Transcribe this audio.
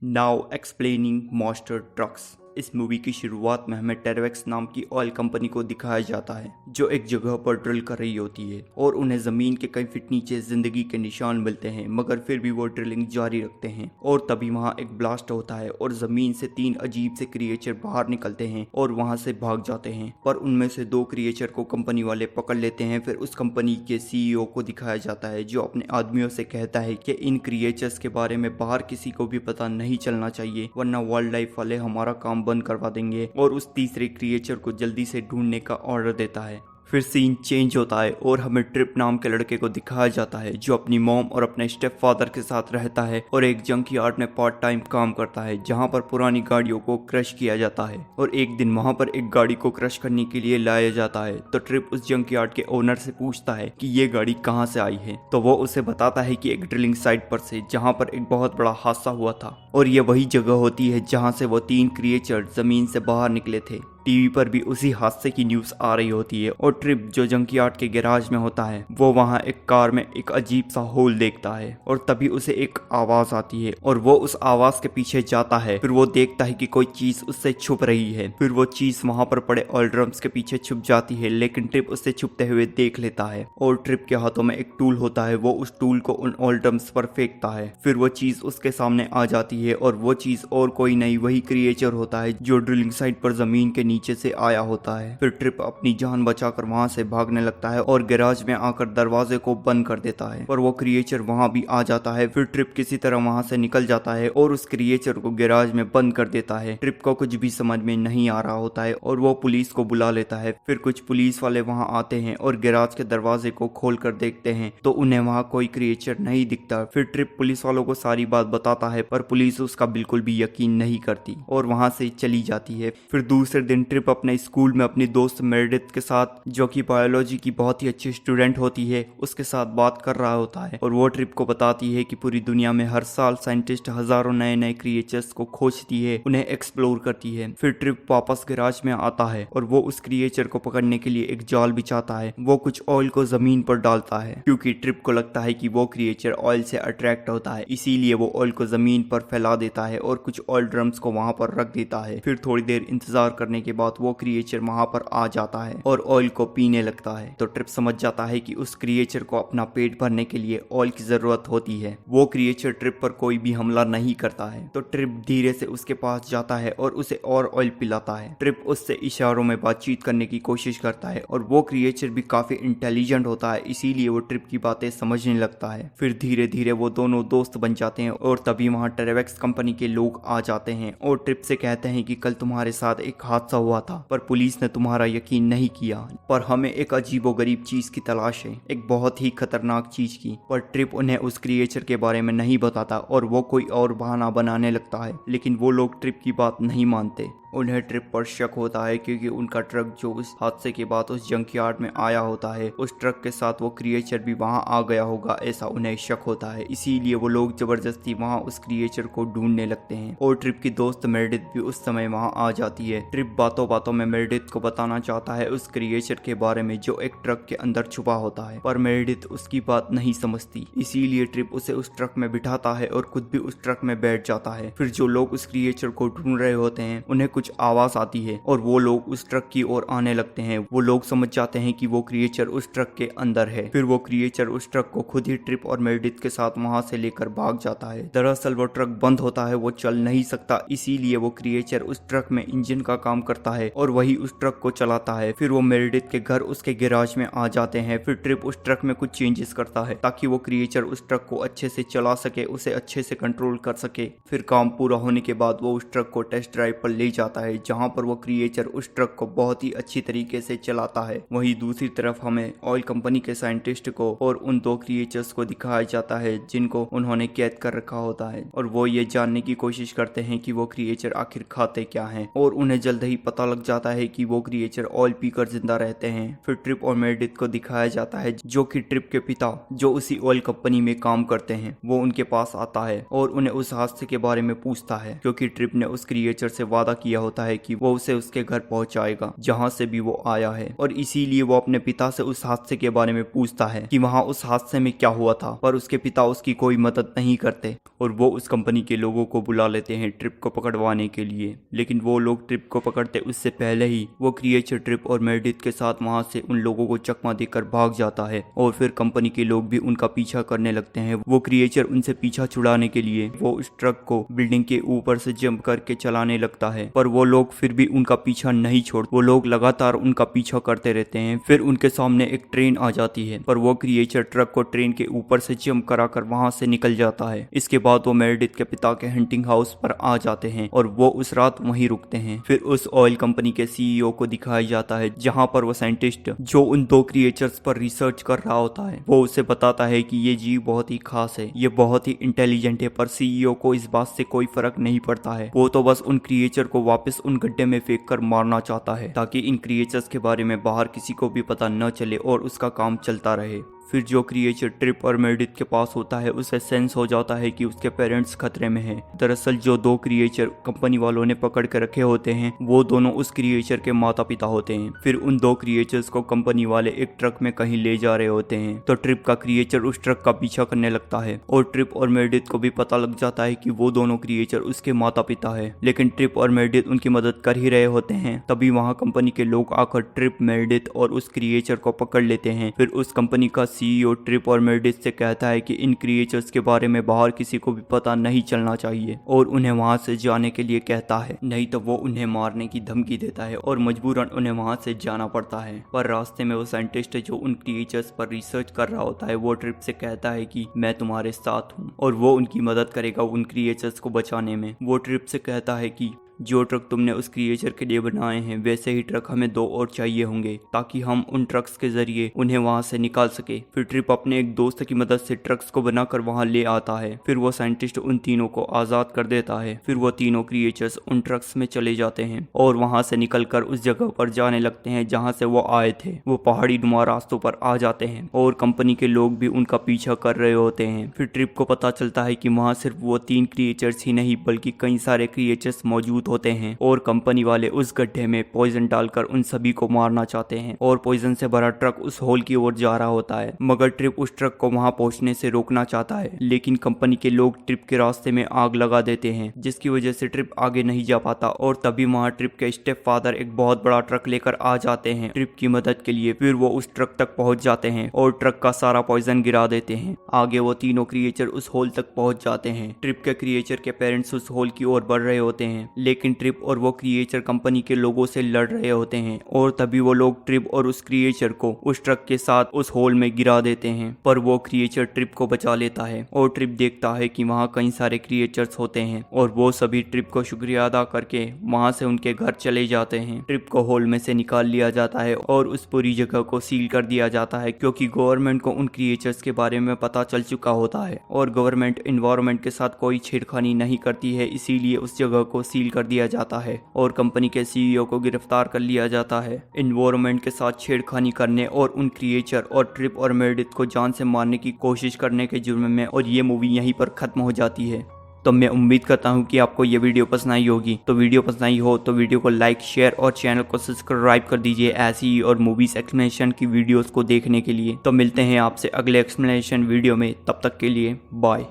Now explaining monster trucks. इस movie की शुरुआत में हमें टेरवेक्स नाम की ऑयल कंपनी को दिखाया जाता है जो एक जगह पर ड्रिल कर रही होती है और उन्हें जमीन के कई फीट नीचे जिंदगी के निशान मिलते हैं, मगर फिर भी वो ड्रिलिंग जारी रखते हैं। और तभी वहाँ एक ब्लास्ट होता है और जमीन से 3 अजीब से क्रिएचर बाहर निकलते हैं और वहाँ से भाग जाते हैं, पर उनमें से 2 क्रिएचर को कंपनी वाले पकड़ लेते हैं। फिर उस कंपनी के सीईओ को दिखाया जाता है जो अपने आदमियों से कहता है कि इन क्रिएचर्स के बारे में बाहर किसी को भी पता नहीं चलना चाहिए, वरना वाइल्ड लाइफ वाले हमारा काम बंद करवा देंगे, और उस तीसरे क्रिएचर को जल्दी से ढूंढने का ऑर्डर देता है। फिर सीन चेंज होता है और हमें ट्रिप नाम के लड़के को दिखाया जाता है जो अपनी मॉम और अपने स्टेप फादर के साथ रहता है और एक जंक यार्ड में पार्ट टाइम काम करता है जहां पर पुरानी गाड़ियों को क्रश किया जाता है। और एक दिन वहां पर एक गाड़ी को क्रश करने के लिए लाया जाता है, तो ट्रिप उस जंक यार्ड के ओनर से पूछता है कि ये गाड़ी कहाँ से आई है, तो वो उसे बताता है कि एक ड्रिलिंग साइट पर से, जहाँ पर एक बहुत बड़ा हादसा हुआ था। और ये वही जगह होती है जहाँ से वो 3 क्रिएचर जमीन से बाहर निकले थे। टीवी पर भी उसी हादसे की न्यूज आ रही होती है और ट्रिप जो जंकयार्ड के गैराज में होता है वो वहाँ एक कार में एक अजीब सा होल देखता है और तभी उसे एक आवाज आती है और वो उस आवाज के पीछे जाता है। फिर वो देखता है कि कोई चीज उससे छुप रही है। फिर वो चीज वहाँ पर पड़े ऑयल ड्रम्स के पीछे छुप जाती है, लेकिन ट्रिप उससे छुपते हुए देख लेता है और ट्रिप के हाथों में एक टूल होता है। वो उस टूल को उन ऑयल ड्रम्स पर फेंकता है। फिर वो चीज उसके सामने आ जाती है और वो चीज और कोई नहीं, वही क्रिएचर होता है जो ड्रिलिंग साइट पर जमीन के नीचे से आया होता है। फिर ट्रिप अपनी जान बचाकर वहां से भागने लगता है और गैराज में आकर दरवाजे को बंद कर देता है, पर वो क्रिएचर वहां भी आ जाता है। फिर ट्रिप किसी तरह वहां से निकल जाता है और उस क्रिएचर को गैराज में बंद कर देता है। ट्रिप को कुछ भी समझ में नहीं आ रहा होता है और वो पुलिस को बुला लेता है। फिर कुछ पुलिस वाले वहां आते हैं और गैराज के दरवाजे को खोल कर देखते हैं तो उन्हें वहां कोई क्रिएचर नहीं दिखता। फिर ट्रिप पुलिस वालों को सारी बात बताता है, पर पुलिस उसका बिल्कुल भी यकीन नहीं करती और वहां से चली जाती है। फिर दूसरे दिन ट्रिप अपने स्कूल में अपनी दोस्त मेरेडिथ के साथ, जो कि बायोलॉजी की बहुत ही अच्छी स्टूडेंट होती है, उसके साथ बात कर रहा होता है और वो ट्रिप को बताती है कि पूरी दुनिया में हर साल साइंटिस्ट हजारों नए नए क्रिएचर्स को खोजती है, उन्हें एक्सप्लोर करती है। फिर ट्रिप वापस गैराज में आता है और वो उस क्रिएचर को पकड़ने के लिए एक जाल बिछाता है। वो कुछ ऑयल को जमीन पर डालता है क्योंकि ट्रिप को लगता है कि वो क्रिएचर ऑयल से अट्रैक्ट होता है, इसीलिए वो ऑयल को जमीन पर फैला देता है और कुछ ऑयल ड्रम्स को वहां पर रख देता है। फिर थोड़ी देर इंतजार करने के बाद वो क्रिएचर वहां पर आ जाता है और ऑयल को पीने लगता है, तो ट्रिप समझ जाता है कि उस क्रिएचर को अपना पेट भरने के लिए ऑयल की जरूरत होती है। वो क्रिएचर ट्रिप पर कोई भी हमला नहीं करता है, तो ट्रिप धीरे से उसके पास जाता है और उसे और ऑयल पिलाता है। ट्रिप उससे इशारों में बातचीत करने की कोशिश करता है और वो क्रिएचर भी काफी इंटेलिजेंट होता है, इसीलिए वो ट्रिप की बातें समझने लगता है। फिर धीरे धीरे वो दोनों दोस्त बन जाते हैं और तभी वहाँ टेरवेक्स कंपनी के लोग आ जाते हैं और ट्रिप से कहते हैं कि कल तुम्हारे साथ एक हादसा हुआ था, पर पुलिस ने तुम्हारा यकीन नहीं किया, पर हमें एक अजीबोगरीब चीज की तलाश है, एक बहुत ही खतरनाक चीज की। पर ट्रिप उन्हें उस क्रिएचर के बारे में नहीं बताता और वो कोई और बहाना बनाने लगता है, लेकिन वो लोग ट्रिप की बात नहीं मानते। उन्हें ट्रिप पर शक होता है क्योंकि उनका ट्रक जो उस हादसे के बाद उस जंकयार्ड में आया होता है, उस ट्रक के साथ वो क्रिएचर भी वहां आ गया होगा, ऐसा उन्हें शक होता है। इसीलिए वो लोग जबरदस्ती वहां उस क्रिएचर को ढूंढने लगते हैं और ट्रिप की दोस्त मेरेडिथ भी उस समय वहां आ जाती है। ट्रिप बातों बातों में मेरेडिथ को बताना चाहता है उस क्रिएचर के बारे में जो एक ट्रक के अंदर छुपा होता है, पर मेरेडिथ उसकी बात नहीं समझती, इसीलिए ट्रिप उसे उस ट्रक में बिठाता है और खुद भी उस ट्रक में बैठ जाता है। फिर जो लोग उस क्रिएचर को ढूंढ रहे होते हैं उन्हें कुछ आवाज आती है और वो लोग उस ट्रक की ओर आने लगते हैं। वो लोग समझ जाते हैं कि वो क्रिएचर उस ट्रक के अंदर है। फिर वो क्रिएचर उस ट्रक को खुद ही ट्रिप और मेरेडिथ के साथ वहां से लेकर भाग जाता है। दरअसल वो ट्रक बंद होता है, वो चल नहीं सकता, इसीलिए वो क्रिएचर उस ट्रक में इंजन का काम करता है और वही उस ट्रक को चलाता है। फिर वो मेरेडिथ के घर उसके गैराज में आ जाते हैं। फिर ट्रिप उस ट्रक में कुछ चेंजेस करता है ताकि वो क्रिएचर उस ट्रक को अच्छे से चला सके, उसे अच्छे से कंट्रोल कर सके। फिर काम पूरा होने के बाद वो उस ट्रक को टेस्ट ड्राइव पर ले जाता है जहां पर वो क्रिएचर उस ट्रक को बहुत ही अच्छी तरीके से चलाता है। वहीं दूसरी तरफ हमें ऑयल कंपनी के साइंटिस्ट को और उन 2 क्रिएचर्स को दिखाया जाता है जिनको उन्होंने कैद कर रखा होता है और वो ये जानने की कोशिश करते हैं कि वो क्रिएचर आखिर खाते क्या हैं, और उन्हें जल्द ही पता लग जाता है कि वो क्रिएचर ऑयल पीकर जिंदा रहते हैं। फिर ट्रिप और मेरेडिथ को दिखाया जाता है जो कि ट्रिप के पिता जो उसी ऑयल कंपनी में काम करते हैं, वो उनके पास आता है और उन्हें उस हादसे के बारे में पूछता है क्योंकि ट्रिप ने उस क्रिएचर से वादा किया होता है कि वो उसे उसके घर पहुंचाएगा जहां से भी वो आया है, और इसीलिए वो अपने पिता से उस हादसे के बारे में पूछता है कि वहां उस हादसे में क्या हुआ था, पर उसके पिता उसकी कोई मदद नहीं करते और वो उस कंपनी के लोगों को बुला लेते हैं ट्रिप को पकड़वाने के लिए। लेकिन वो लोग ट्रिप को पकड़ते उससे पहले ही वो क्रिएचर ट्रिप और मेरेडिथ के साथ वहां से उन लोगों को चकमा देकर भाग जाता है और फिर कंपनी के लोग भी उनका पीछा करने लगते हैं। वो क्रिएचर उनसे पीछा छुड़ाने के लिए वो उस ट्रक को बिल्डिंग के ऊपर से जंप करके चलाने लगता है, पर वो लोग फिर भी उनका पीछा नहीं छोड़, वो लोग लगातार उनका पीछा करते रहते हैं। फिर उनके सामने एक ट्रेन आ जाती है, पर वो क्रिएचर ट्रक को ट्रेन के ऊपर से जंप कराकर वहां से निकल जाता है। इसके बाद वो मेरेडिथ के पिता के हंटिंग हाउस पर आ जाते हैं और वो उस रात वहीं रुकते हैं। फिर उस ऑयल कंपनी के सीईओ को दिखाया जाता है जहां पर वो साइंटिस्ट जो उन दो क्रिएचर्स पर रिसर्च कर रहा होता है वो उसे बताता है कि ये जीव बहुत ही खास है, ये बहुत ही इंटेलिजेंट है, पर सीईओ को इस बात से कोई फर्क नहीं पड़ता है। वो तो बस उन क्रिएचर को वापस उन गड्ढे में फेंक कर मारना चाहता है ताकि इन क्रिएचर्स के बारे में बाहर किसी को भी पता न चले और उसका काम चलता रहे। फिर जो क्रिएचर ट्रिप और मेरेडिथ के पास होता है उसे सेंस हो जाता है कि उसके पेरेंट्स खतरे में हैं। दरअसल जो दो क्रिएचर कंपनी वालों ने पकड़ के रखे होते हैं वो दोनों उस क्रिएचर के माता पिता होते हैं। फिर उन दो क्रिएचर्स को कंपनी वाले एक ट्रक में कहीं ले जा रहे होते हैं, तो ट्रिप का क्रिएचर उस ट्रक का पीछा करने लगता है और ट्रिप और मेरेडिथ को भी पता लग जाता है कि वो दोनों क्रिएचर उसके माता पिता है। लेकिन ट्रिप और मेरेडिथ उनकी मदद कर ही रहे होते हैं, तभी वहाँ कंपनी के लोग आकर ट्रिप, मेरेडिथ और उस क्रिएचर को पकड़ लेते हैं। फिर उस कंपनी का सीईओ ट्रिप और मेरेडिथ से कहता है कि इन क्रिएचर्स के बारे में बाहर किसी को भी पता नहीं चलना चाहिए और उन्हें वहां से जाने के लिए कहता है, नहीं तो वो उन्हें मारने की धमकी देता है और मजबूरन उन्हें वहां से जाना पड़ता है। पर रास्ते में वो साइंटिस्ट जो उन क्रिएचर्स पर रिसर्च कर रहा होता है वो ट्रिप से कहता है कि मैं तुम्हारे साथ हूँ और वो उनकी मदद करेगा उन क्रिएचर्स को बचाने में। वो ट्रिप से कहता है कि जो ट्रक तुमने उस क्रिएचर के लिए बनाए हैं वैसे ही ट्रक हमें 2 और चाहिए होंगे ताकि हम उन ट्रक्स के जरिए उन्हें वहां से निकाल सके। फिर ट्रिप अपने एक दोस्त की मदद से ट्रक्स को बनाकर वहां ले आता है। फिर वो साइंटिस्ट उन तीनों को आजाद कर देता है। फिर वो तीनों क्रिएचर्स उन ट्रक्स में चले जाते हैं और वहां से निकलकर उस जगह पर जाने लगते हैं जहां से वो आए थे। वो पहाड़ी नुमा रास्तों पर आ जाते हैं और कंपनी के लोग भी उनका पीछा कर रहे होते हैं। फिर ट्रिप को पता चलता है कि वहां सिर्फ वो 3 क्रिएचर्स ही नहीं बल्कि कई सारे क्रिएचर्स मौजूद होते हैं और कंपनी वाले उस गड्ढे में पॉइजन डालकर उन सभी को मारना चाहते हैं और पॉइजन से भरा ट्रक उस होल की ओर जा रहा होता है। मगर ट्रिप उस ट्रक को वहां पहुंचने से रोकना चाहता है, लेकिन कंपनी के लोग ट्रिप के रास्ते में आग लगा देते हैं जिसकी वजह से ट्रिप आगे नहीं जा पाता और तभी वहां ट्रिप के स्टेप फादर एक बहुत बड़ा ट्रक लेकर आ जाते हैं ट्रिप की मदद के लिए। फिर वो उस ट्रक तक पहुंच जाते हैं और ट्रक का सारा पॉइजन गिरा देते हैं। आगे वो तीनों क्रिएचर उस होल तक पहुंच जाते हैं। ट्रिप के क्रिएचर के पेरेंट्स उस होल की ओर बढ़ रहे होते हैं, लेकिन ट्रिप और वो क्रिएचर कंपनी के लोगों से लड़ रहे होते हैं और तभी वो लोग ट्रिप और उस क्रिएचर को उस ट्रक के साथ उस होल में गिरा देते हैं। पर वो क्रिएचर ट्रिप को बचा लेता है और ट्रिप देखता है कि वहाँ कई सारे क्रिएचर्स होते हैं और वो सभी ट्रिप को शुक्रिया अदा करके वहाँ से उनके घर चले जाते हैं। ट्रिप को होल में से निकाल लिया जाता है और उस पूरी जगह को सील कर दिया जाता है क्योंकि गवर्नमेंट को उन क्रिएचर्स के बारे में पता चल चुका होता है और गवर्नमेंट एनवायरनमेंट के साथ कोई छेड़खानी नहीं करती है, इसीलिए उस जगह को सील कर दिया जाता है और कंपनी के सीईओ को गिरफ्तार कर लिया जाता है एनवायरनमेंट के साथ छेड़खानी करने और उन क्रिएचर और ट्रिप और मेरेडिथ को जान से मारने की कोशिश करने के जुर्म में। और ये मूवी यहीं पर खत्म हो जाती है। तो मैं उम्मीद करता हूँ कि आपको ये वीडियो पसंद आई होगी। तो वीडियो पसंद आई हो तो वीडियो को लाइक, शेयर और चैनल को सब्सक्राइब कर दीजिए ऐसी ही और मूवीज एक्सप्लेनेशन की वीडियोस को देखने के लिए। तो मिलते हैं आपसे अगले एक्सप्लेनेशन वीडियो में, तब तक के लिए बाय।